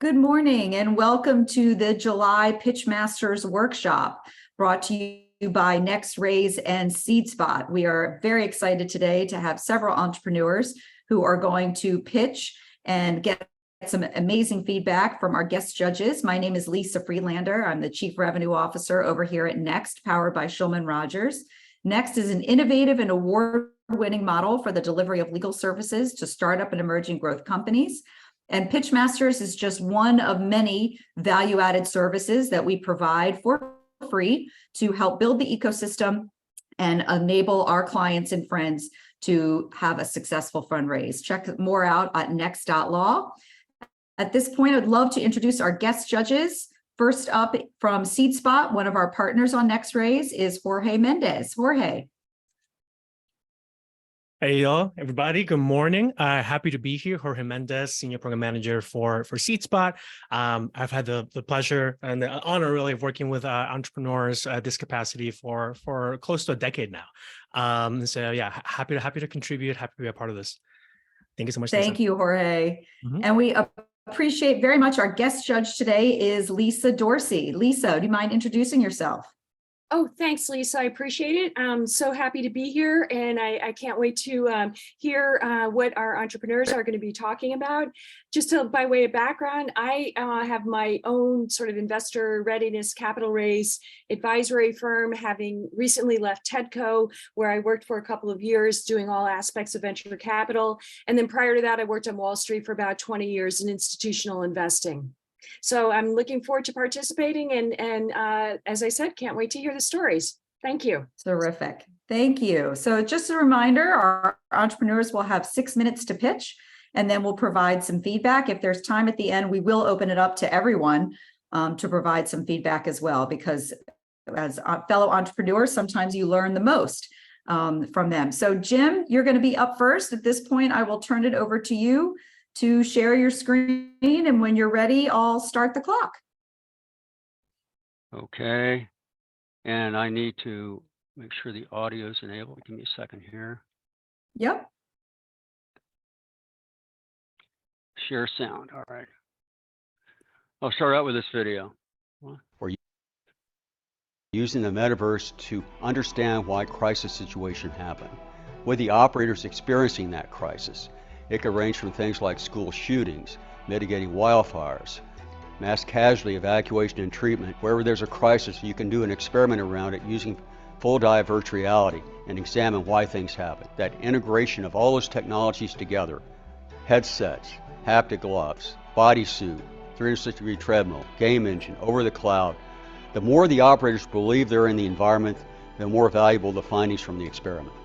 Good morning and welcome to the July Pitchmasters workshop brought to you by Next Raise and SeedSpot. We are very excited today to have several entrepreneurs who are going to pitch and get some amazing feedback from our guest judges. My name is Lisa Freelander. I'm the Chief Revenue Officer over here at Next, powered by Shulman Rogers. Next is an innovative and award-winning model for the delivery of legal services to startup and emerging growth companies. And Pitchmasters is just one of many value-added services that we provide for free to help build the ecosystem and enable our clients and friends to have a successful fundraise. Check more out at next.law. At this point, I'd love to introduce our guest judges. First up from SeedSpot, one of our partners on Next Raise is Jorge Mendez. Jorge. Hey, y'all, everybody. Good morning. Happy to be here. Jorge Mendez, Senior Program Manager for SeedSpot. I've had the pleasure and the honor, really, of working with entrepreneurs at this capacity for close to a decade now. So, yeah, happy to contribute. Happy to be a part of this. Thank you so much. Thank Lisa. you, Jorge. And we appreciate very much our guest judge today is Lisa Dorsey. Lisa, do you mind introducing yourself? Oh, thanks, Lisa. I appreciate it. I'm so happy to be here, and I can't wait to hear what our entrepreneurs are going to be talking about. Just by way of background, I have my own sort of investor readiness capital raise advisory firm, having recently left TEDCO, where I worked for a couple of years doing all aspects of venture capital. And then prior to that, I worked on Wall Street for about 20 years in institutional investing. So I'm looking forward to participating and as I said, can't wait to hear the stories. Thank you. Terrific. Thank you. So just a reminder, our entrepreneurs will have 6 minutes to pitch, and then we'll provide some feedback. If there's time at the end, we will open it up to everyone to provide some feedback as well, because as fellow entrepreneurs, sometimes you learn the most from them. So Jim, you're going to be up first. At this point, I will turn it over to you to share your screen, and when you're ready, I'll start the clock. Okay, and I need to make sure the audio is enabled. Give me a second here. Yep. Share sound, all right. I'll start out with this video. We're using the metaverse to understand why crisis situations happen, with the operators experiencing that crisis. It could range from things like school shootings, mitigating wildfires, mass casualty evacuation and treatment. Wherever there's a crisis, you can do an experiment around it using full dive virtual reality and examine why things happen. That integration of all those technologies together, headsets, haptic gloves, bodysuit, 360-degree treadmill, game engine, over the cloud. The more the operators believe they're in the environment, the more valuable the findings from the experiment.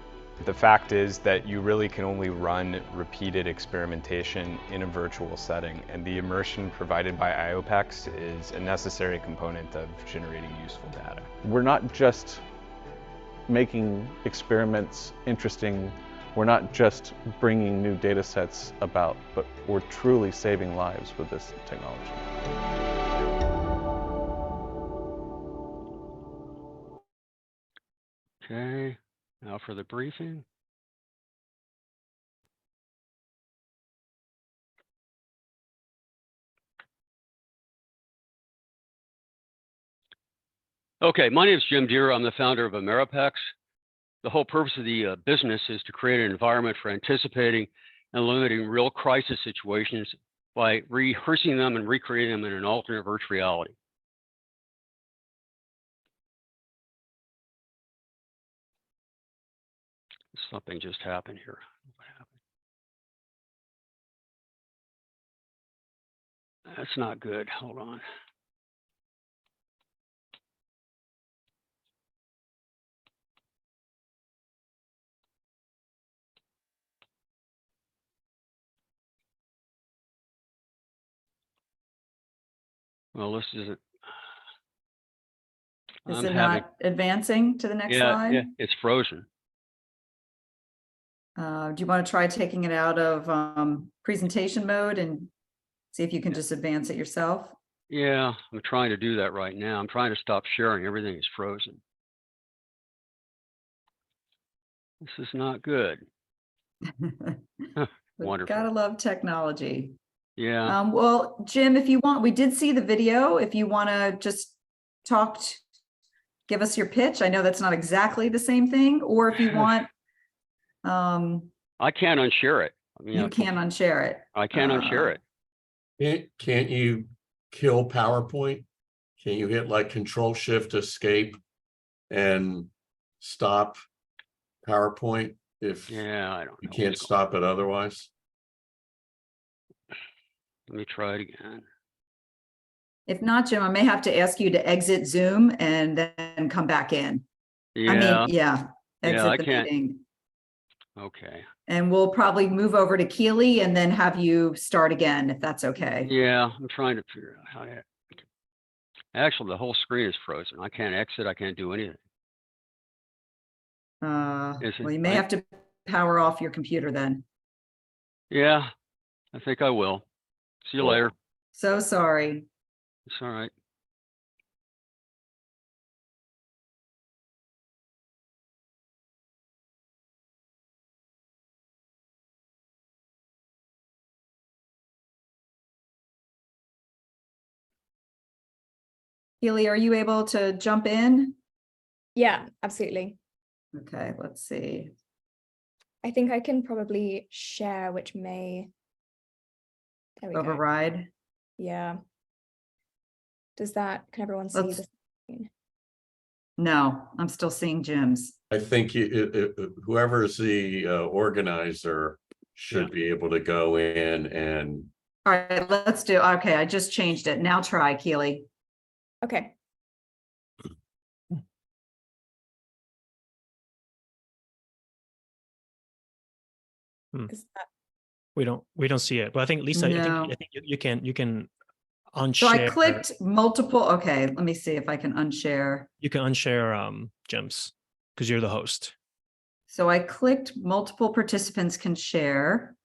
The fact is that you really can only run repeated experimentation in a virtual setting, and the immersion provided by IOPEX is a necessary component of generating useful data. We're not just making experiments interesting, we're not just bringing new data sets about, but we're truly saving lives with this technology. Okay, now for the briefing. Okay, my name is Jim Deere. I'm the founder of Ameripex. The whole purpose of the business is to create an environment for anticipating and limiting real crisis situations by rehearsing them and recreating them in an alternate virtual reality. Something just happened here. What happened? That's not good. Hold on. Well, this isn't. Is it not advancing to the next slide? Yeah, it's frozen. Do you want to try taking it out of presentation mode and see if you can just advance it yourself? Yeah, I'm trying to do that right now. I'm trying to stop sharing. Everything is frozen. This is not good. Wonderful. Gotta love technology. Yeah. Well, Jim, if you want, we did see the video. If you want to just give us your pitch. I know that's not exactly the same thing, or if you want, I can't unshare it. I mean, you can unshare it. I can't unshare it. Can't you kill PowerPoint? Can you hit like Control Shift Escape and stop PowerPoint if Yeah, I don't you know. can't stop it otherwise? Let me try it again. If not, Jim, I may have to ask you to exit Zoom and then come back in. Yeah. I mean, yeah, exit I the can't. meeting. Okay. And we'll probably move over to Keely and then have you start again, if that's okay. Yeah, I'm trying to figure out how to. Actually, the whole screen is frozen. I can't exit. I can't do anything. Well, you may have to power off your computer then. Yeah, I think I will. See you later. So sorry. It's all right. Keely, are you able to jump in? Yeah, absolutely. Okay, let's see. I think I can probably share, which may. There we go. Override. Yeah. Can everyone see Let's- the screen? No, I'm still seeing Jim's. I think whoever's the organizer should be able to go in and All right, let's do, okay, I just changed it. Now try, Keely. Okay. Is that We don't see it, but I think Lisa, No. I think you can unshare. So I clicked multiple, okay, let me see if I can unshare. You can unshare Jim's because you're the host. So I clicked multiple participants can share,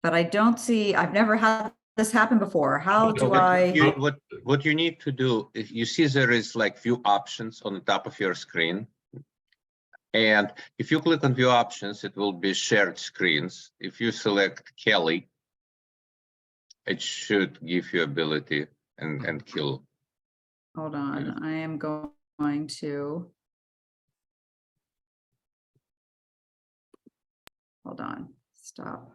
but I don't see, I've never had this happen before. How do I? What you need to do is you see there is like few options on the top of your screen. And if you click on view options, it will be shared screens. If you select Kelly, it should give you ability and kill. Hold on, I am going to. Hold on, stop.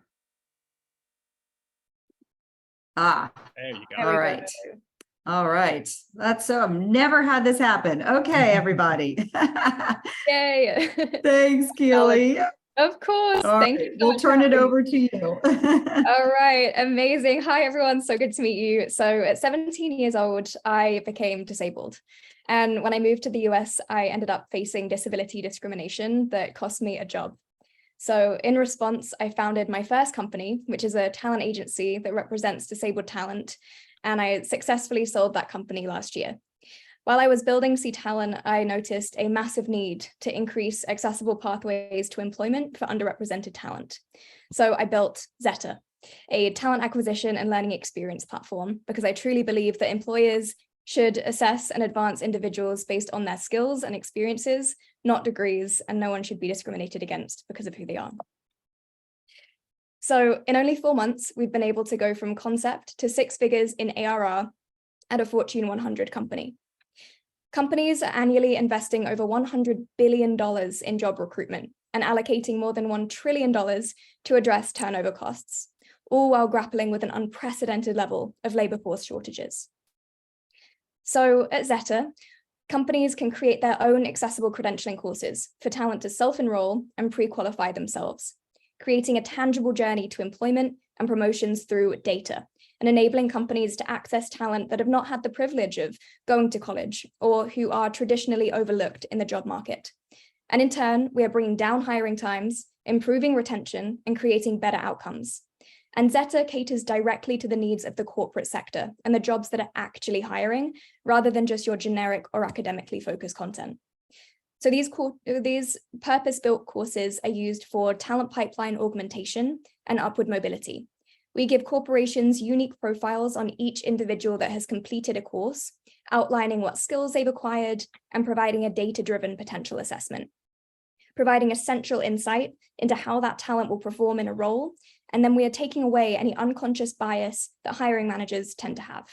Ah, There you There all we right. go. All right. That's so, I've never had this happen. Okay, everybody. Yay. Thanks, Keely. Of course. All Thank right, you so we'll much turn for it having me. over to you. All right, amazing. Hi, everyone. So good to meet you. So at 17 years old, I became disabled. And when I moved to the US, I ended up facing disability discrimination that cost me a job. So in response, I founded my first company, which is a talent agency that represents disabled talent. And I successfully sold that company last year. While I was building C Talent, I noticed a massive need to increase accessible pathways to employment for underrepresented talent. So I built Zeta, a talent acquisition and learning experience platform, because I truly believe that employers should assess and advance individuals based on their skills and experiences, not degrees, and no one should be discriminated against because of who they are. So in only 4 months, we've been able to go from concept to 6 figures in ARR at a Fortune 100 company. Companies are annually investing over $100 billion in job recruitment and allocating more than $1 trillion to address turnover costs, all while grappling with an unprecedented level of labor force shortages. So at Zeta, companies can create their own accessible credentialing courses for talent to self-enroll and pre-qualify themselves, creating a tangible journey to employment and promotions through data, and enabling companies to access talent that have not had the privilege of going to college or who are traditionally overlooked in the job market. And in turn, we are bringing down hiring times, improving retention, and creating better outcomes. And Zeta caters directly to the needs of the corporate sector and the jobs that are actually hiring, rather than just your generic or academically focused content. So these purpose-built courses are used for talent pipeline augmentation and upward mobility. We give corporations unique profiles on each individual that has completed a course, outlining what skills they've acquired and providing a data-driven potential assessment. providing essential insight into how that talent will perform in a role. And then we are taking away any unconscious bias that hiring managers tend to have.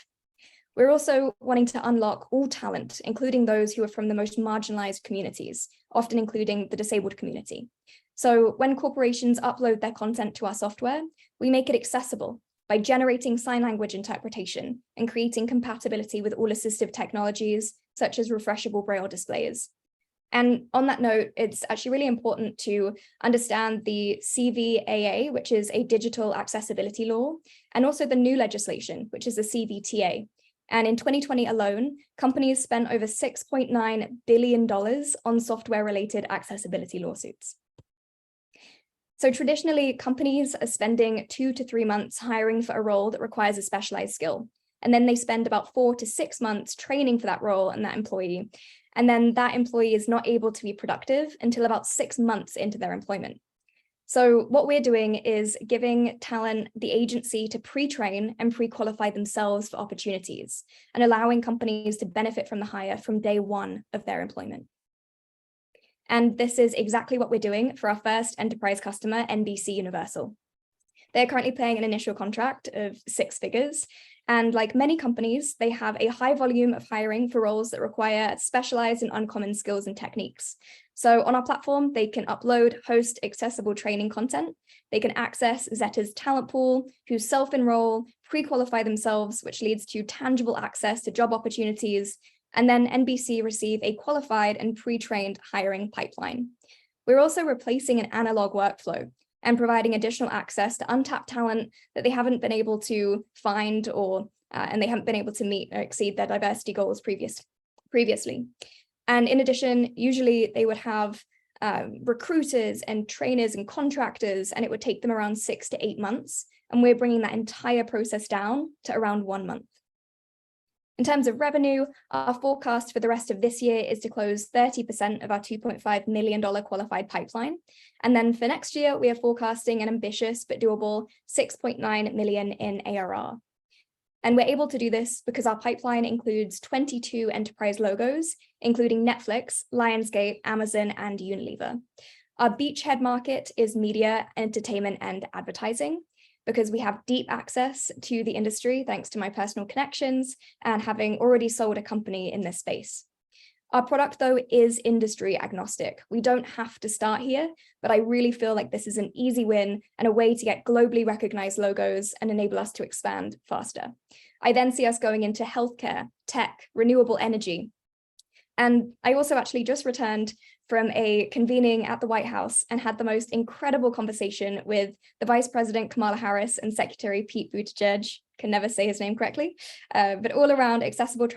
We're also wanting to unlock all talent, including those who are from the most marginalized communities, often including the disabled community. So when corporations upload their content to our software, we make it accessible by generating sign language interpretation and creating compatibility with all assistive technologies, such as refreshable braille displays. And on that note, it's actually really important to understand the CVAA, which is a digital accessibility law, and also the new legislation, which is the CVTA. And in 2020 alone, companies spent over $6.9 billion on software-related accessibility lawsuits. So traditionally, companies are spending 2 to 3 months hiring for a role that requires a specialized skill. And then they spend about 4 to 6 months training for that role and that employee. And then that employee is not able to be productive until about 6 months into their employment. So what we're doing is giving talent the agency to pre-train and pre-qualify themselves for opportunities and allowing companies to benefit from the hire from day one of their employment. And this is exactly what we're doing for our first enterprise customer, NBC Universal. They're currently paying an initial contract of 6 figures. And like many companies, they have a high volume of hiring for roles that require specialized and uncommon skills and techniques. So on our platform, they can upload, host accessible training content. They can access Zeta's talent pool, who self-enroll, pre-qualify themselves, which leads to tangible access to job opportunities. And then NBC receive a qualified and pre-trained hiring pipeline. We're also replacing an analog workflow and providing additional access to untapped talent that they haven't been able to find and they haven't been able to meet or exceed their diversity goals previously. And in addition, usually they would have recruiters and trainers and contractors, and it would take them around 6 to 8 months. And we're bringing that entire process down to around 1 month. In terms of revenue, our forecast for the rest of this year is to close 30% of our $2.5 million qualified pipeline. And then for next year, we are forecasting an ambitious but doable $6.9 million in ARR. And we're able to do this because our pipeline includes 22 enterprise logos, including Netflix, Lionsgate, Amazon, and Unilever. Our beachhead market is media, entertainment, and advertising, because we have deep access to the industry thanks to my personal connections and having already sold a company in this space. Our product, though, is industry agnostic. We don't have to start here, but I really feel like this is an easy win and a way to get globally recognized logos and enable us to expand faster. I then see us going into healthcare, tech, renewable energy. And I also actually just returned from a convening at the White House and had the most incredible conversation with the Vice President Kamala Harris and Secretary Pete Buttigieg, can never say his name correctly, but all around accessible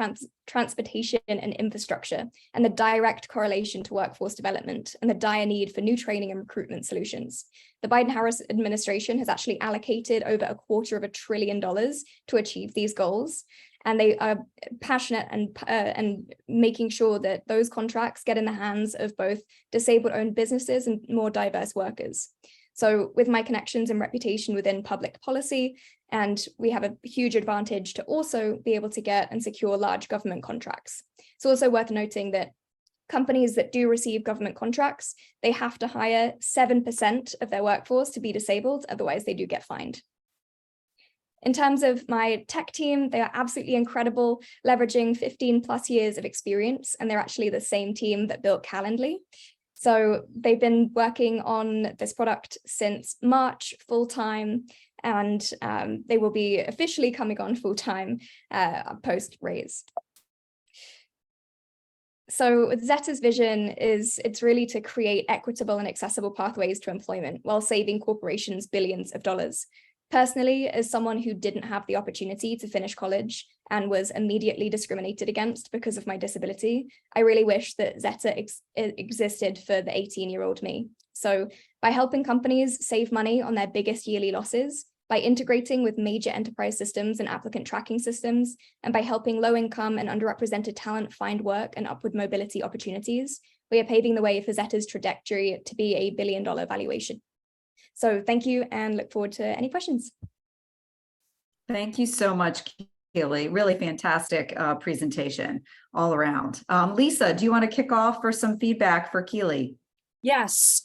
transportation and infrastructure and the direct correlation to workforce development and the dire need for new training and recruitment solutions. The Biden-Harris administration has actually allocated over $250 billion to achieve these goals. And they are passionate and making sure that those contracts get in the hands of both disabled-owned businesses and more diverse workers. So with my connections and reputation within public policy, and we have a huge advantage to also be able to get and secure large government contracts. It's also worth noting that companies that do receive government contracts, they have to hire 7% of their workforce to be disabled, otherwise they do get fined. In terms of my tech team, they are absolutely incredible, leveraging 15 plus years of experience, and they're actually the same team that built Calendly. So they've been working on this product since March full-time, and they will be officially coming on full-time post-raise. So Zeta's vision it's really to create equitable and accessible pathways to employment while saving corporations billions of dollars. Personally, as someone who didn't have the opportunity to finish college and was immediately discriminated against because of my disability, I really wish that Zeta existed for the 18-year-old me. So by helping companies save money on their biggest yearly losses, by integrating with major enterprise systems and applicant tracking systems, and by helping low-income and underrepresented talent find work and upward mobility opportunities, we are paving the way for Zeta's trajectory to be a billion-dollar valuation. So thank you and look forward to any questions. Thank you so much, Keely. Really fantastic presentation all around. Lisa, do you want to kick off for some feedback for Keely? Yes,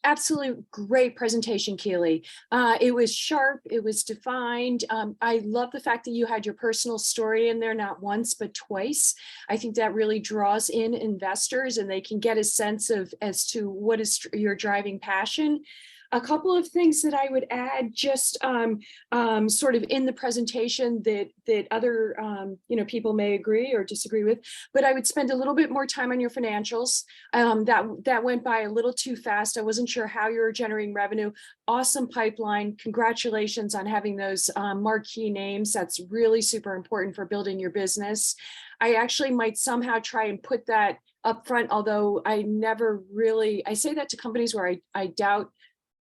absolutely great presentation, Keely. It was sharp, it was defined. I love the fact that you had your personal story in there, not once, but twice. I think that really draws in investors and they can get a sense of as to what is your driving passion. A couple of things that I would add just sort of in the presentation that other people may agree or disagree with, but I would spend a little bit more time on your financials. That went by a little too fast. I wasn't sure how you were generating revenue. Awesome pipeline. Congratulations on having those marquee names. That's really super important for building your business. I actually might somehow try and put that up front, although I say that to companies where I doubt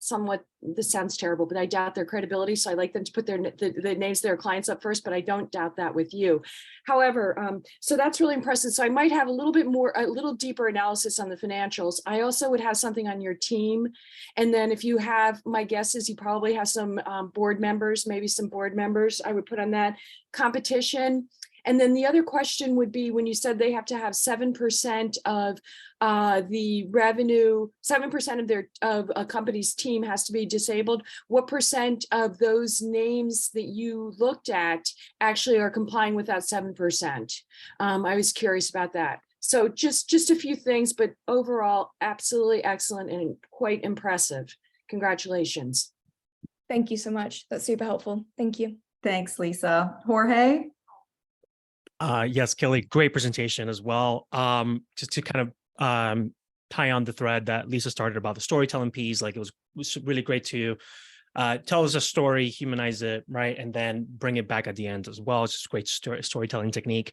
somewhat, this sounds terrible, but I doubt their credibility. So I like them to put the names of their clients up first, but I don't doubt that with you. However, so that's really impressive. So I might have a little deeper analysis on the financials. I also would have something on your team. And then if you have, my guess is you probably have some board members, maybe some board members I would put on that. Competition. And then the other question would be when you said they have to have 7% of the revenue, 7% of a company's team has to be disabled. What percent of those names that you looked at actually are complying with that 7%? I was curious about that. So just a few things, but overall, absolutely excellent and quite impressive. Congratulations. Thank you so much. That's super helpful. Thank you. Thanks, Lisa. Jorge? Yes, Kelly, great presentation as well. Just to kind of tie on the thread that Lisa started about the storytelling piece, like it was really great to tell us a story, humanize it, right? And then bring it back at the end as well. It's just great storytelling technique.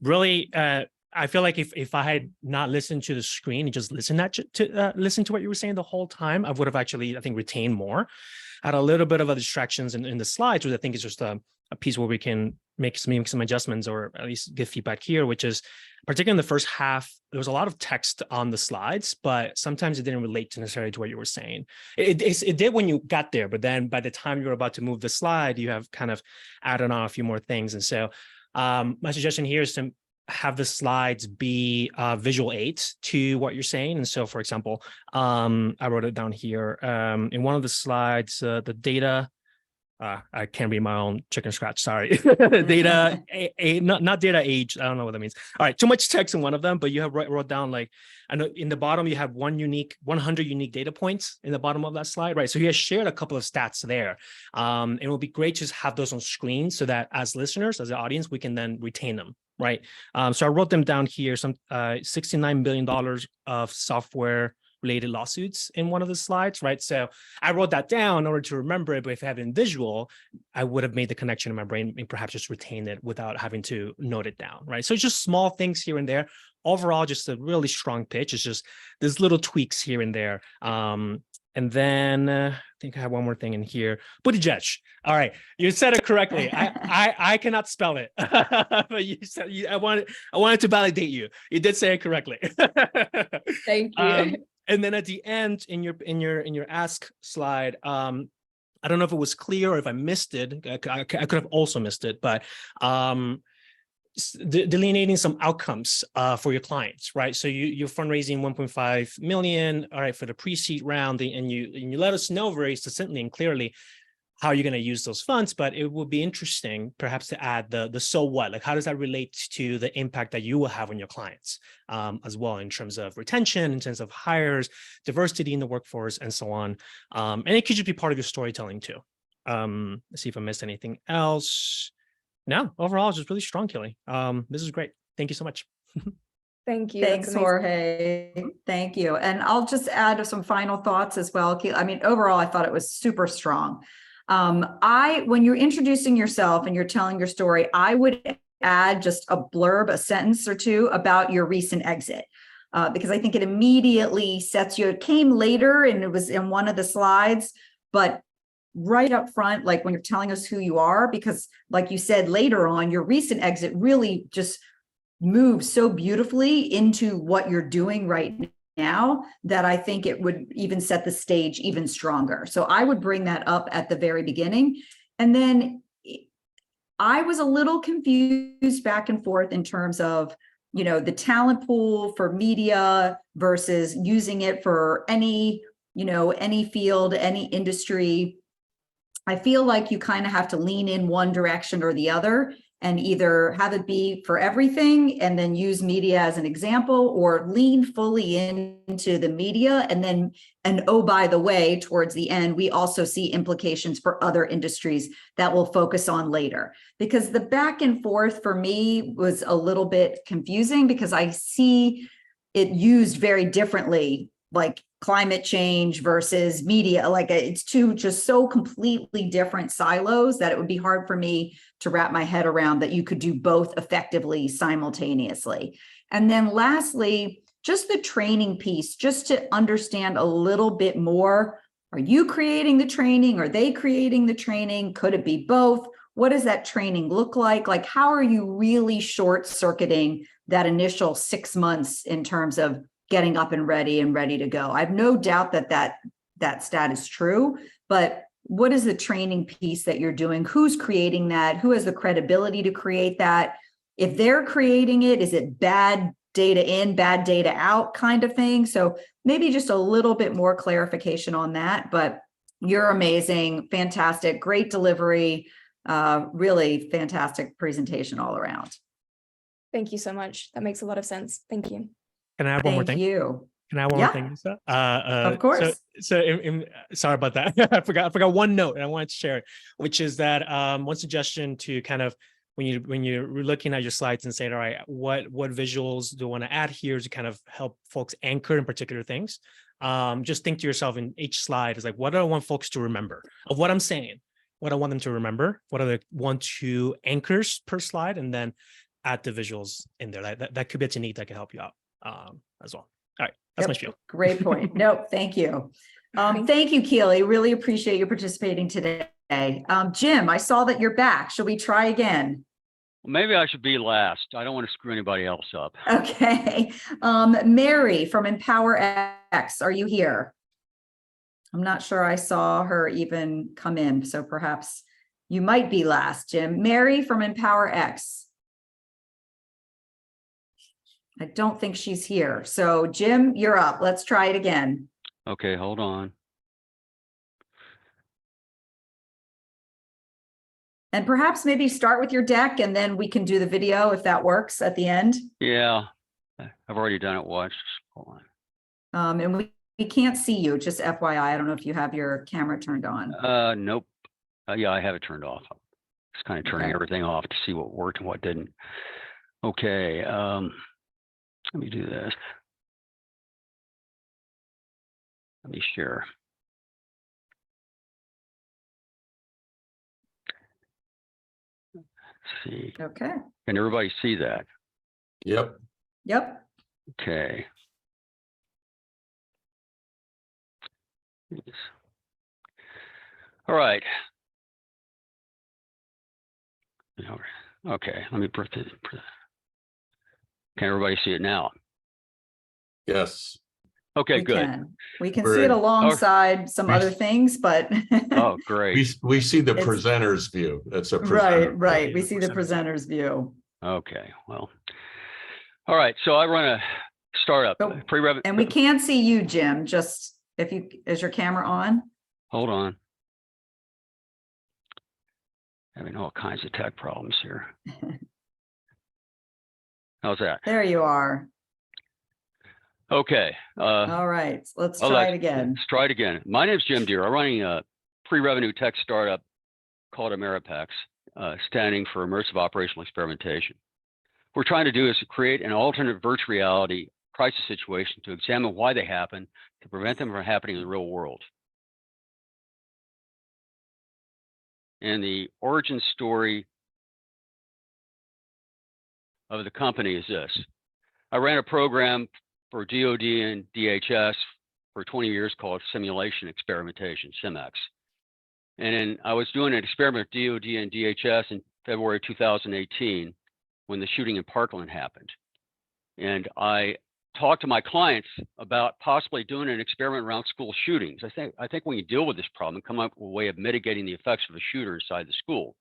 Really, I feel like if I had not listened to the screen and just listen to what you were saying the whole time, I would have actually, I think, retained more. I had a little bit of a distractions in the slides, which I think is just a piece where we can make some adjustments or at least give feedback here, which is particularly in the first half, there was a lot of text on the slides, but sometimes it didn't relate necessarily to what you were saying. It did when you got there, but then by the time you were about to move the slide, you have kind of added on a few more things. And so my suggestion here is to have the slides be visual aids to what you're saying. And so, for example, I wrote it down here in one of the slides, the data. I can't read my own chicken scratch. Sorry. Data, not data age. I don't know what that means. All right. Too much text in one of them, but you have wrote down like, I know in the bottom, you have 100 unique data points in the bottom of that slide, right? So you have shared a couple of stats there. It will be great to just have those on screen so that as listeners, as an audience, we can then retain them, right? So I wrote them down here, some $69 billion of software related lawsuits in one of the slides, right? So I wrote that down in order to remember it, but if I had been visual, I would have made the connection in my brain and perhaps just retain it without having to note it down, right? So it's just small things here and there. Overall, just a really strong pitch. It's just there's little tweaks here and there. And then I think I have one more thing in here. Buttigieg. All right, you said it correctly. I cannot spell it, but you said I wanted to validate you. You did say it correctly. Thank you. And then at the end in your ask slide, I don't know if it was clear or if I missed it. I could have also missed it, but delineating some outcomes for your clients, right? So you're fundraising 1.5 million, all right, for the pre-seed round, and you let us know very succinctly and clearly how you're going to use those funds, but it would be interesting perhaps to add the so what, like how does that relate to the impact that you will have on your clients as well in terms of retention, in terms of hires, diversity in the workforce, and so on. And it could just be part of your storytelling too. Let's see if I missed anything else. No, overall, it's just really strong, Kelly. This is great. Thank you so much. Thank you. Thanks, Jorge. Thank you. And I'll just add some final thoughts as well. I mean, overall, I thought it was super strong. When you're introducing yourself and you're telling your story, I would add just a blurb, a sentence or two about your recent exit, because I think it immediately sets you. It came later and it was in one of the slides, but right up front, like when you're telling us who you are, because like you said later on, your recent exit really just moves so beautifully into what you're doing right now that I think it would even set the stage even stronger. So I would bring that up at the very beginning. And then I was a little confused back and forth in terms of the talent pool for media versus using it for any, any field, any industry. I feel like you kind of have to lean in one direction or the other and either have it be for everything and then use media as an example, or lean fully into the media. And oh, by the way, towards the end, we also see implications for other industries that we'll focus on later. Because the back and forth for me was a little bit confusing because I see it used very differently, like climate change versus media. Like it's two just so completely different silos that it would be hard for me to wrap my head around that you could do both effectively simultaneously. And then lastly, just the training piece, just to understand a little bit more. Are you creating the training? Are they creating the training? Could it be both? What does that training look like? Like, how are you really short circuiting that initial 6 months in terms of getting up and ready to go? I have no doubt that stat is true, but what is the training piece that you're doing? Who's creating that? Who has the credibility to create that? If they're creating it, is it bad data in, bad data out kind of thing? So maybe just a little bit more clarification on that, but you're amazing, fantastic, great delivery, really fantastic presentation all around. Thank you so much. That makes a lot of sense. Thank you. Can I add one more Thank thing? you. Can I add one more thing, Lisa? Of course. Sorry about that. I forgot one note and I wanted to share it, which is that one suggestion to kind of when you're looking at your slides and saying, all right, what visuals do I want to add here to kind of help folks anchor in particular things? Just think to yourself in each slide is like, what do I want folks to remember of what I'm saying? What I want them to remember? What are the 1-2 anchors per slide? And then add the visuals in there. That could be a technique that can help you out as well. All right, that's my spiel. Great point. Nope, thank you. Thank you, Keely. Really appreciate you participating today. Jim, I saw that you're back. Shall we try again? Maybe I should be last. I don't want to screw anybody else up. Okay. Mary from Empower X, are you here? I'm not sure I saw her even come in, so perhaps you might be last, Jim. Mary from Empower X. I don't think she's here. So Jim, you're up. Let's try it again. Okay, hold on. And perhaps maybe start with your deck and then we can do the video if that works at the end. Yeah, I've already done it once. Hold on. And we can't see you, just FYI. I don't know if you have your camera turned on. Nope. Yeah, I have it turned off. Just kind of turning everything off to see what worked and what didn't. Okay. Let me do this. Let me share. Let's see. Okay. Can everybody see that? Yep. Yep. Okay. All right. Okay, let me put this. Can everybody see it now? Yes. Okay, We good. We can We're see it in. alongside some other things, but Oh, great. We see the It's- presenter's view. That's a presenter. right. We see the presenter's view. Okay, well. All right, so I run a startup. Oh, Pre-revenue. And we can't see you, Jim. Just is your camera on? Hold on. Having all kinds of tech problems here. How's that? There you are. Okay. All right, let's try it again. Let's try it again. My name is Jim Deere. I'm running a pre-revenue tech startup called Ameripex, standing for Immersive Operational Experimentation. What we're trying to do is to create an alternate virtual reality crisis situation to examine why they happen, to prevent them from happening in the real world. And the origin story of the company is this. I ran a program for DoD and DHS for 20 years called Simulation Experimentation, SimEx. And then I was doing an experiment with DoD and DHS in February 2018 when the shooting in Parkland happened. And I talked to my clients about possibly doing an experiment around school shootings. I think when you deal with this problem, come up with a way of mitigating the effects of a shooter inside the school.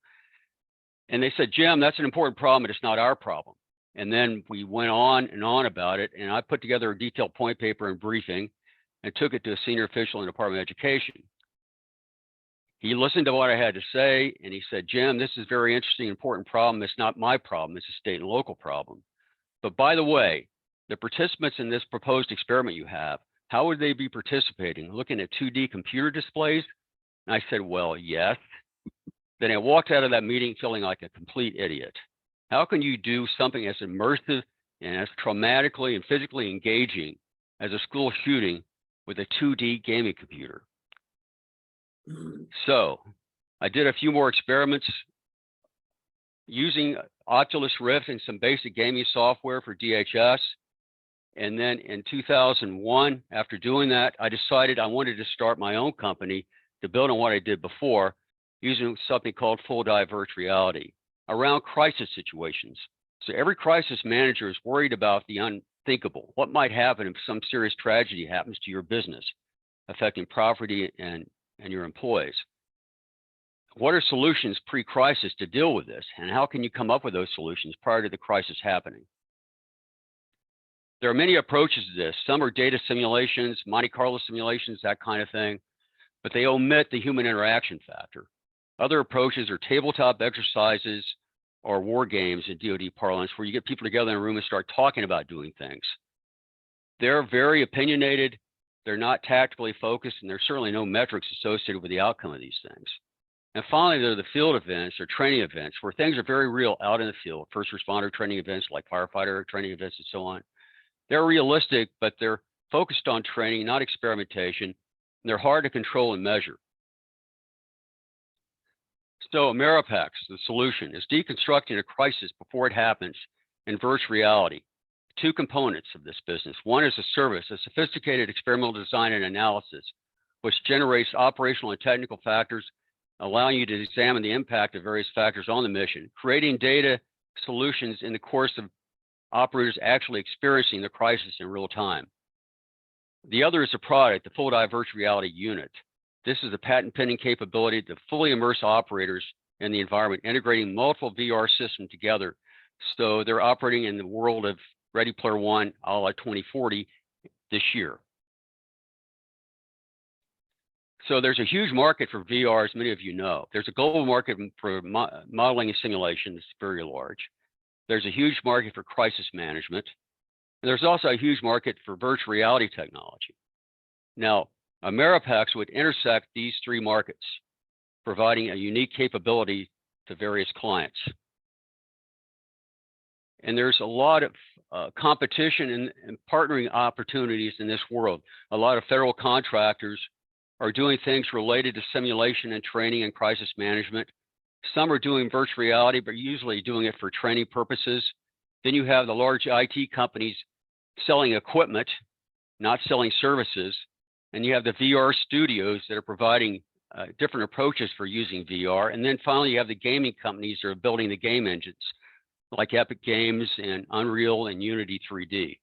And they said, Jim, that's an important problem, but it's not our problem. And then we went on and on about it. And I put together a detailed point paper and briefing and took it to a senior official in the Department of Education. He listened to what I had to say, and he said, Jim, this is a very interesting, important problem. It's not my problem. It's a state and local problem. But by the way, the participants in this proposed experiment you have, how would they be participating? Looking at 2D computer displays? And I said, well, yes. Then I walked out of that meeting feeling like a complete idiot. How can you do something as immersive and as traumatically and physically engaging as a school shooting with a 2D gaming computer? So I did a few more experiments using Oculus Rift and some basic gaming software for DHS. And then in 2001, after doing that, I decided I wanted to start my own company to build on what I did before, using something called full dive virtual reality around crisis situations. So every crisis manager is worried about the unthinkable. What might happen if some serious tragedy happens to your business, affecting property and your employees? What are solutions pre-crisis to deal with this? And how can you come up with those solutions prior to the crisis happening? There are many approaches to this. Some are data simulations, Monte Carlo simulations, that kind of thing, but they omit the human interaction factor. Other approaches are tabletop exercises or war games in DoD parlance, where you get people together in a room and start talking about doing things. They're very opinionated, they're not tactically focused, and there's certainly no metrics associated with the outcome of these things. And finally, there are the field events or training events where things are very real out in the field, first responder training events like firefighter training events and so on. They're realistic, but they're focused on training, not experimentation, and they're hard to control and measure. So Ameripex, the solution, is deconstructing a crisis before it happens in virtual reality. Two components of this business. One is a service, a sophisticated experimental design and analysis, which generates operational and technical factors, allowing you to examine the impact of various factors on the mission, creating data solutions in the course of operators actually experiencing the crisis in real time. The other is a product, the full dive virtual reality unit. This is a patent pending capability to fully immerse operators in the environment, integrating multiple VR systems together. So they're operating in the world of Ready Player One, a la 2040 this year. So there's a huge market for VR, as many of you know. There's a global market for modeling and simulation that's very large. There's a huge market for crisis management. And there's also a huge market for virtual reality technology. Now, Ameripex would intersect these three markets, providing a unique capability to various clients. And there's a lot of competition and partnering opportunities in this world. A lot of federal contractors are doing things related to simulation and training and crisis management. Some are doing virtual reality, but usually doing it for training purposes. Then you have the large IT companies selling equipment, not selling services. And you have the VR studios that are providing different approaches for using VR. And then finally, you have the gaming companies that are building the game engines, like Epic Games and Unreal and Unity 3D.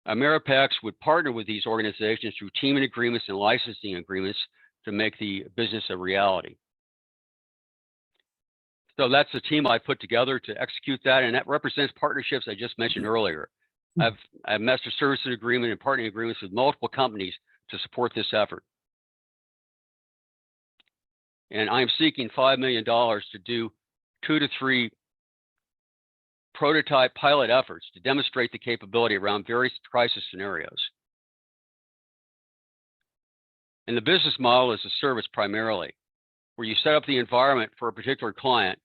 Ameripex would partner with these organizations through teaming agreements and licensing agreements to make the business a reality. So that's the team I put together to execute that, and that represents partnerships I just mentioned earlier. I have master services agreement and partnering agreements with multiple companies to support this effort. And I'm seeking $5 million to do 2 to 3 prototype pilot efforts to demonstrate the capability around various crisis scenarios. And the business model is a service primarily, where you set up the environment for a particular client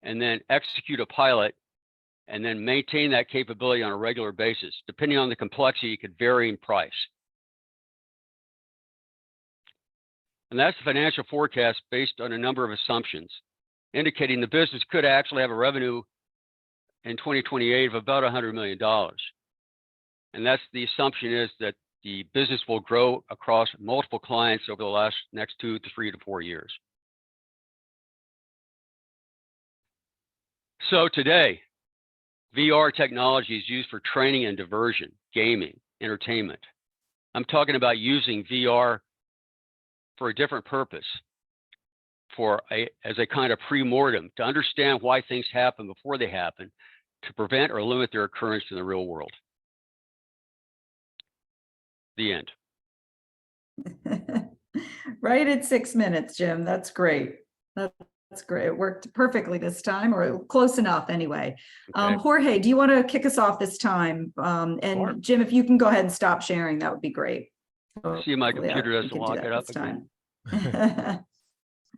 and then execute a pilot and then maintain that capability on a regular basis. Depending on the complexity, it could vary in price. And that's the financial forecast based on a number of assumptions, indicating the business could actually have a revenue in 2028 of about $100 million. And that's the assumption is that the business will grow across multiple clients over the next 2 to 3 to 4 years. So today, VR technology is used for training and diversion, gaming, entertainment. I'm talking about using VR for a different purpose, as a kind of pre-mortem, to understand why things happen before they happen, to prevent or limit their occurrence in the real world. The end. Right at 6 minutes, Jim. That's great. That's great. It worked perfectly this time, or close enough anyway. Okay. Jorge, do you want to kick us off this time? And Sure. Jim, if you can go ahead and stop sharing, that would be great. See, my Hopefully computer we doesn't can do lock that it up this again. time.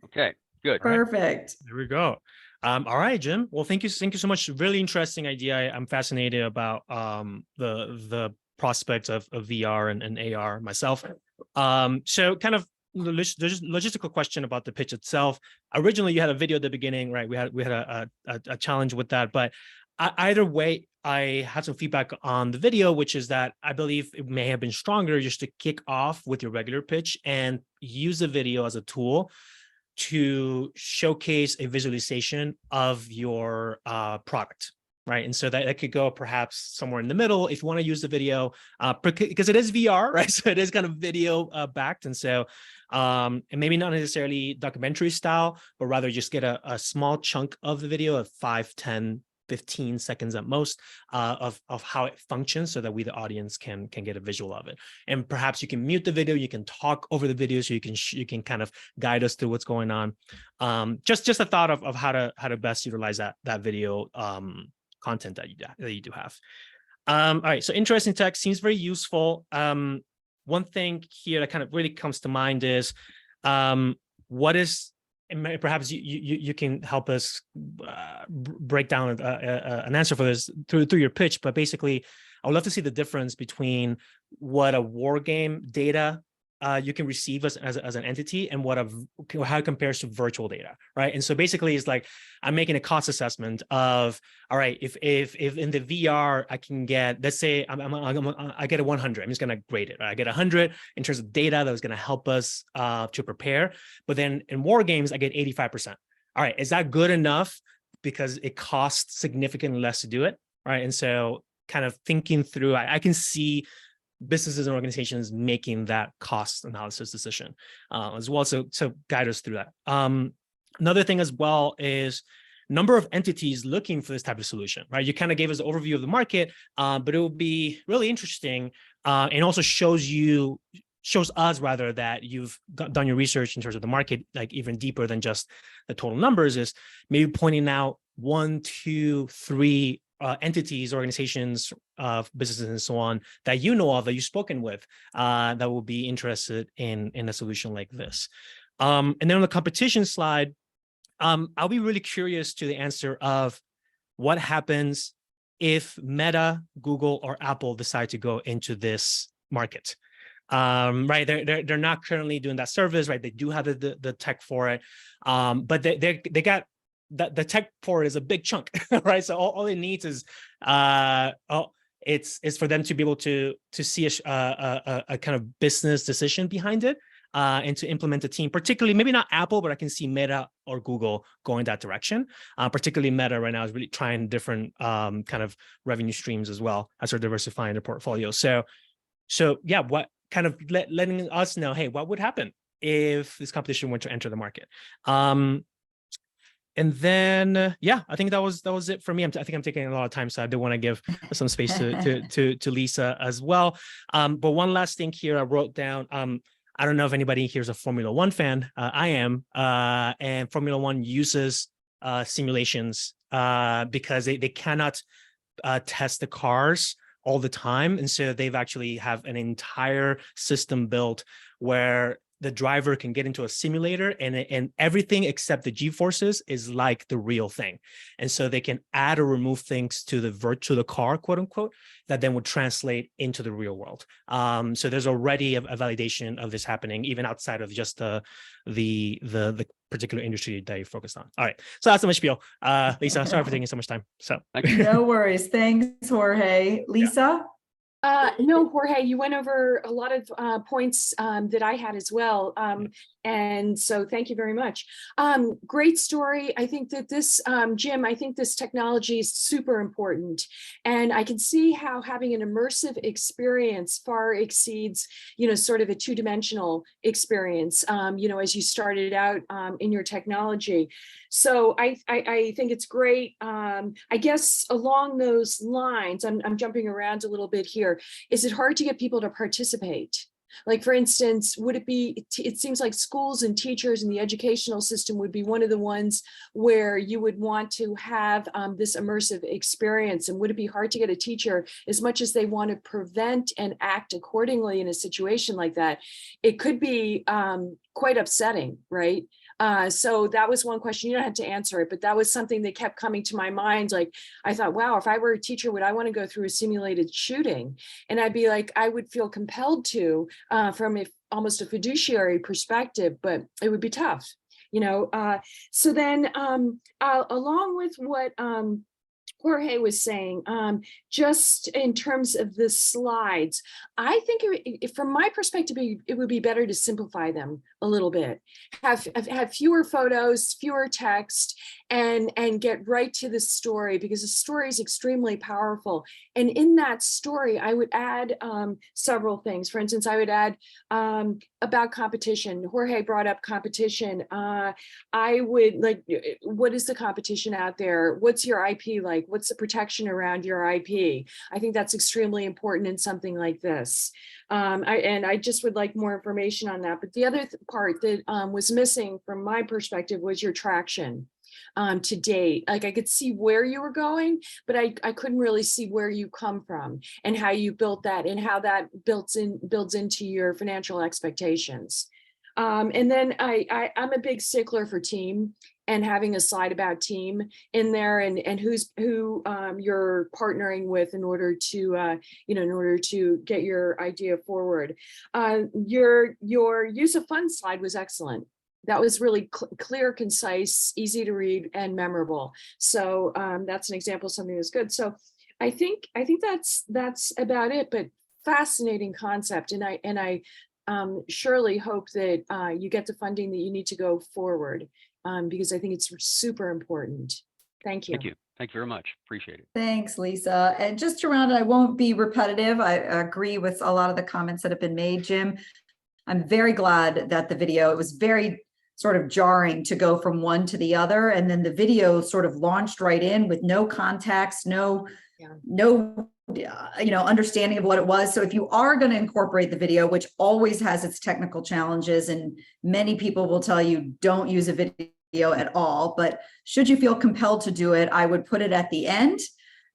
Okay, good. Perfect. There we go. All right, Jim. Well, thank you so much. Really interesting idea. I'm fascinated about the prospect of VR and AR myself. So kind of logistical question about the pitch itself. Originally, you had a video at the beginning, right? We had a challenge with that, but either way, I had some feedback on the video, which is that I believe it may have been stronger just to kick off with your regular pitch and use the video as a tool to showcase a visualization of your product, right? And so that could go perhaps somewhere in the middle if you want to use the video, because it is VR, right? So it is kind of video backed. And so, and maybe not necessarily documentary style, but rather just get a small chunk of the video of 5, 10, 15 seconds at most of how it functions so that we, the audience, can get a visual of it. And perhaps you can mute the video, you can talk over the video so you can kind of guide us through what's going on. Just a thought of how to best utilize that video content that you do have. All right, so interesting text, seems very useful. One thing here that kind of really comes to mind is what is, and perhaps you can help us break down an answer for this through your pitch. But basically, I would love to see the difference between what a war game data you can receive as an entity and how it compares to virtual data, right? And so basically, it's like I'm making a cost assessment of, all right, if in the VR I can get, let's say I get a 100, I'm just gonna grade it. Right? I get 100 in terms of data that was gonna help us to prepare, but then in war games I get 85%. All right, is that good enough? Because it costs significantly less to do it, right? And so kind of thinking through, I can see businesses and organizations making that cost analysis decision as well. So guide us through that. Another thing as well is number of entities looking for this type of solution, right? You kind of gave us an overview of the market, but it would be really interesting and also shows us rather that you've done your research in terms of the market, like even deeper than just the total numbers, is maybe pointing out 1, 2, 3 entities, organizations, businesses, and so on that you know of, that you've spoken with, that will be interested in a solution like this. And then on the competition slide, I'll be really curious to the answer of what happens if Meta, Google, or Apple decide to go into this market. Right, they're not currently doing that service, right? They do have the tech for it, but they got the tech for it is a big chunk, right? So all it needs is it's for them to be able to see a kind of business decision behind it, and to implement a team, particularly maybe not Apple, but I can see Meta or Google going that direction. Particularly Meta right now is really trying different kind of revenue streams as well as they're diversifying their portfolio. So yeah, what kind of letting us know, hey, what would happen if this competition were to enter the market? And then, yeah, I think that was it for me. I think I'm taking a lot of time, so I do want to give some space to Lisa as well. But one last thing here, I wrote down. I don't know if anybody here is a Formula One fan. I am, and Formula One uses simulations because they cannot test the cars all the time, and so they've actually have an entire system built where the driver can get into a simulator and everything except the G-forces is like the real thing. And so they can add or remove things to the car, quote unquote, that then would translate into the real world. So there's already a validation of this happening, even outside of just the particular industry that you focused on. All right, so that's my spiel. Lisa, sorry for taking so much time. So no worries. Thanks, Jorge. Lisa? No, Jorge, you went over a lot of points that I had as well. And so thank you very much. Great story. I think that this, Jim, I think this technology is super important. And I can see how having an immersive experience far exceeds, sort of a two-dimensional experience, as you started out in your technology. So I think it's great. I guess along those lines, I'm jumping around a little bit here. Is it hard to get people to participate? Like, for instance, would it be, it seems like schools and teachers and the educational system would be one of the ones where you would want to have this immersive experience. And would it be hard to get a teacher, as much as they want to prevent and act accordingly in a situation like that? It could be quite upsetting, right? So that was one question. You don't have to answer it, but that was something that kept coming to my mind. Like, I thought, wow, if I were a teacher, would I want to go through a simulated shooting? And I'd be like, I would feel compelled to from almost a fiduciary perspective, but it would be tough, So then along with what Jorge was saying, just in terms of the slides, I think from my perspective, it would be better to simplify them a little bit, have fewer photos, fewer text, and get right to the story, because the story is extremely powerful. And in that story, I would add several things. For instance, I would add about competition. Jorge brought up competition. I would like, what is the competition out there? What's your IP like? What's the protection around your IP? I think that's extremely important in something like this. I just would like more information on that. But the other part that was missing from my perspective was your traction to date. Like, I could see where you were going, but I couldn't really see where you come from and how you built that and how that builds into your financial expectations. And then I'm a big stickler for team, and having a slide about team in there, and who you're partnering with in order to get your idea forward. Your use of funds slide was excellent. That was really clear, concise, easy to read, and memorable. So that's an example of something that's good. So I think that's about it. But fascinating concept, and I surely hope that you get the funding that you need to go forward, because I think it's super important. Thank you. Thank you. Thank you very much. Appreciate it. Thanks, Lisa. And just to round it, I won't be repetitive. I agree with a lot of the comments that have been made, Jim. I'm very glad that the video, it was very sort of jarring to go from one to the other. And then the video sort of launched right in with no context, no understanding of what it was. So if you are going to incorporate the video, which always has its technical challenges, and many people will tell you don't use a video at all, but should you feel compelled to do it, I would put it at the end.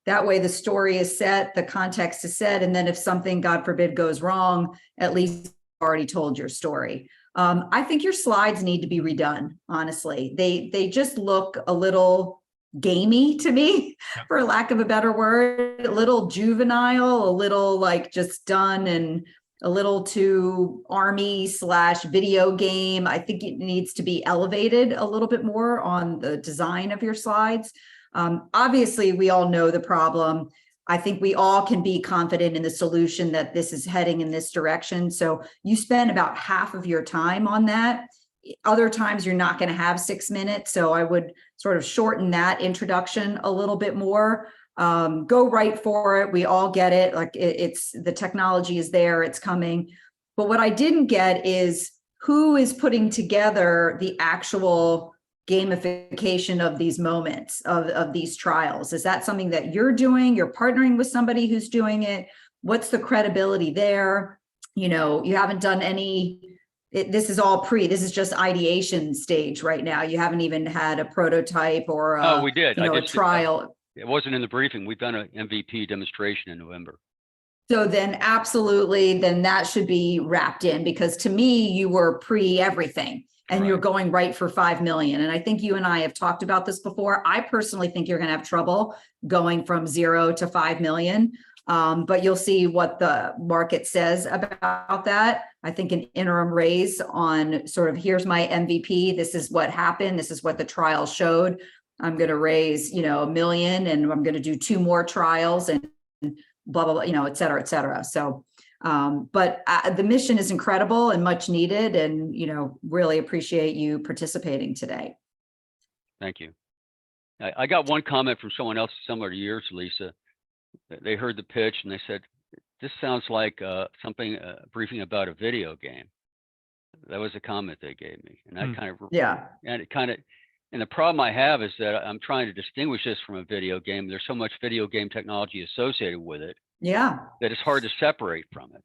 That way the story is set, the context is set, and then if something, God forbid, goes wrong, at least you've already told your story. I think your slides need to be redone, honestly. They just look a little gamey to me, for lack of a better word, a little juvenile, a little like just done, and a little too army/video game. I think it needs to be elevated a little bit more on the design of your slides. Obviously, we all know the problem. I think we all can be confident in the solution that this is heading in this direction. So you spend about half of your time on that. Other times you're not going to have 6 minutes. So I would sort of shorten that introduction a little bit more. Go right for it. We all get it. Like it's the technology is there, it's coming. But what I didn't get is who is putting together the actual gamification of these moments of these trials. Is that something that you're doing? You're partnering with somebody who's doing it? What's the credibility there? You haven't done any, this is all this is just ideation stage right now. You haven't even had a prototype or we did. a trial. It wasn't in the briefing. We've done an MVP demonstration in November. So then absolutely, then that should be wrapped in, because to me, you were everything. And you're going right for 5 million. And I think you and I have talked about this before. I personally think you're going to have trouble going from 0 to 5 million. But you'll see what the market says about that. I think an interim raise on sort of, here's my MVP. This is what happened. This is what the trial showed. I'm going to raise, $1 million, and I'm going to do 2 more trials. And blah, blah, blah, you know, et cetera, et cetera. So, but the mission is incredible and much needed, and, you know, really appreciate you participating today. Thank you. I got one comment from someone else similar to yours, Lisa. They heard the pitch and they said, this sounds like something, briefing about a video game. That was a comment they gave me. And I kind of, and the problem I have is that I'm trying to distinguish this from a video game. There's so much video game technology associated with it. Yeah. That it's hard to separate from it.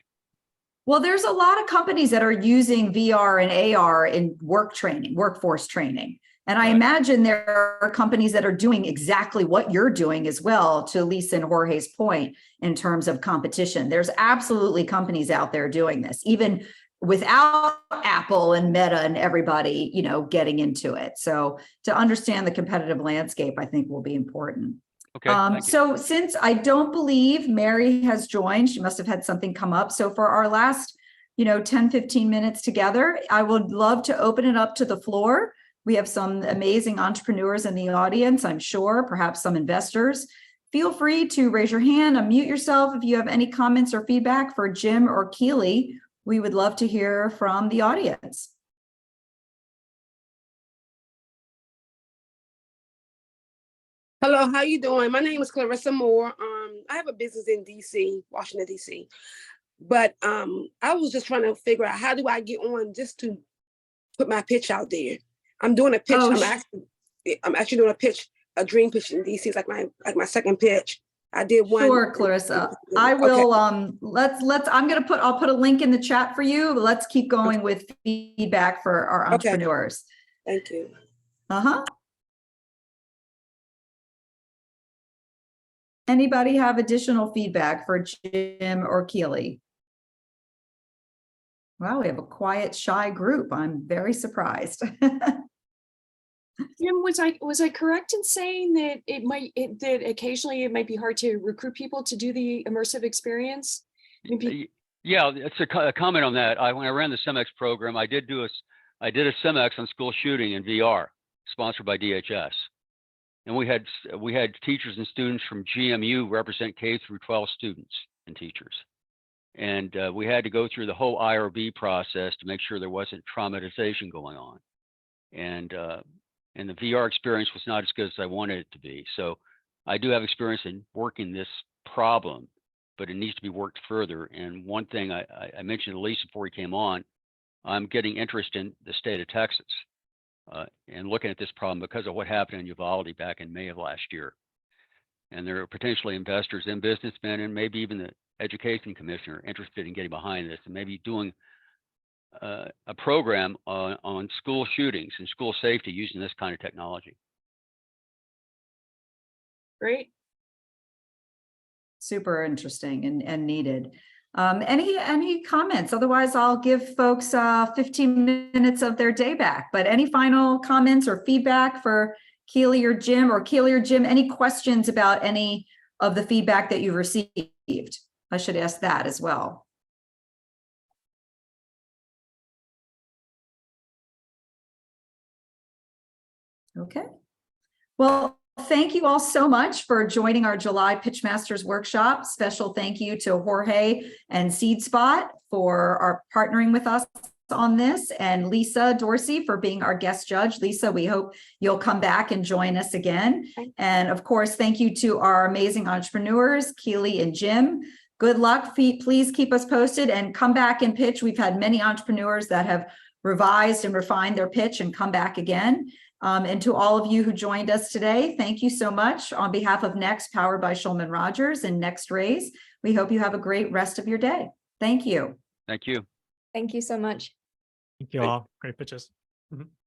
Well, there's a lot of companies that are using VR and AR in workforce training. And I imagine there are companies that are doing exactly what you're doing as well, to Lisa and Jorge's point, in terms of competition. There's absolutely companies out there doing this, even without Apple and Meta and everybody, you know, getting into it. So to understand the competitive landscape, I think will be important. Okay. So since I don't believe Mary has joined, she must have had something come up. So for our last, you know, 10, 15 minutes together, I would love to open it up to the floor. We have some amazing entrepreneurs in the audience, I'm sure, perhaps some investors. Feel free to raise your hand, unmute yourself if you have any comments or feedback for Jim or Keely. We would love to hear from the audience. Hello, how you doing? My name is Clarissa Moore. I have a business in DC, Washington, DC. But I was just trying to figure out, how do I get on just to put my pitch out there? I'm doing a pitch. I'm actually doing a pitch, a dream pitch in DC. It's like my second pitch. I did one. Sure, Clarissa. I will. Okay. I'll put a link in the chat for you. Let's keep going with feedback for our entrepreneurs. Thank you. Anybody have additional feedback for Jim or Keely? Wow, we have a quiet, shy group. I'm very surprised. Jim, was I correct in saying that that occasionally it might be hard to recruit people to do the immersive experience? Yeah, it's a comment on that. When I ran the CEMEX program, I did a CEMEX on school shooting in VR, sponsored by DHS, and we had teachers and students from GMU represent K through 12 students and teachers, and we had to go through the whole IRB process to make sure there wasn't traumatization going on, and the VR experience was not as good as I wanted it to be. So I do have experience in working this problem, but it needs to be worked further. And one thing I mentioned to Lisa before he came on, I'm getting interest in the state of Texas and looking at this problem because of what happened in Uvalde back in May of last year. And there are potentially investors and businessmen and maybe even the education commissioner interested in getting behind this and maybe doing a program on school shootings and school safety using this kind of technology. Great. Super interesting and needed. Any comments? Otherwise, I'll give folks 15 minutes of their day back. But any final comments or feedback for Keely or Jim? Or Keely or Jim, any questions about any of the feedback that you've received? I should ask that as well. Okay. Well, thank you all so much for joining our July Pitchmasters workshop. Special thank you to Jorge and SeedSpot for partnering with us on this, and Lisa Dorsey for being our guest judge. Lisa, we hope you'll come back and join us again. And of course, thank you to our amazing entrepreneurs, Keely and Jim. Good luck. Please keep us posted and come back and pitch. We've had many entrepreneurs that have revised and refined their pitch and come back again. And to all of you who joined us today, thank you so much. On behalf of Next, powered by Shulman Rogers and Next Raise, we hope you have a great rest of your day. Thank you. Thank you. Thank you so much. Thank you all. Great pitches.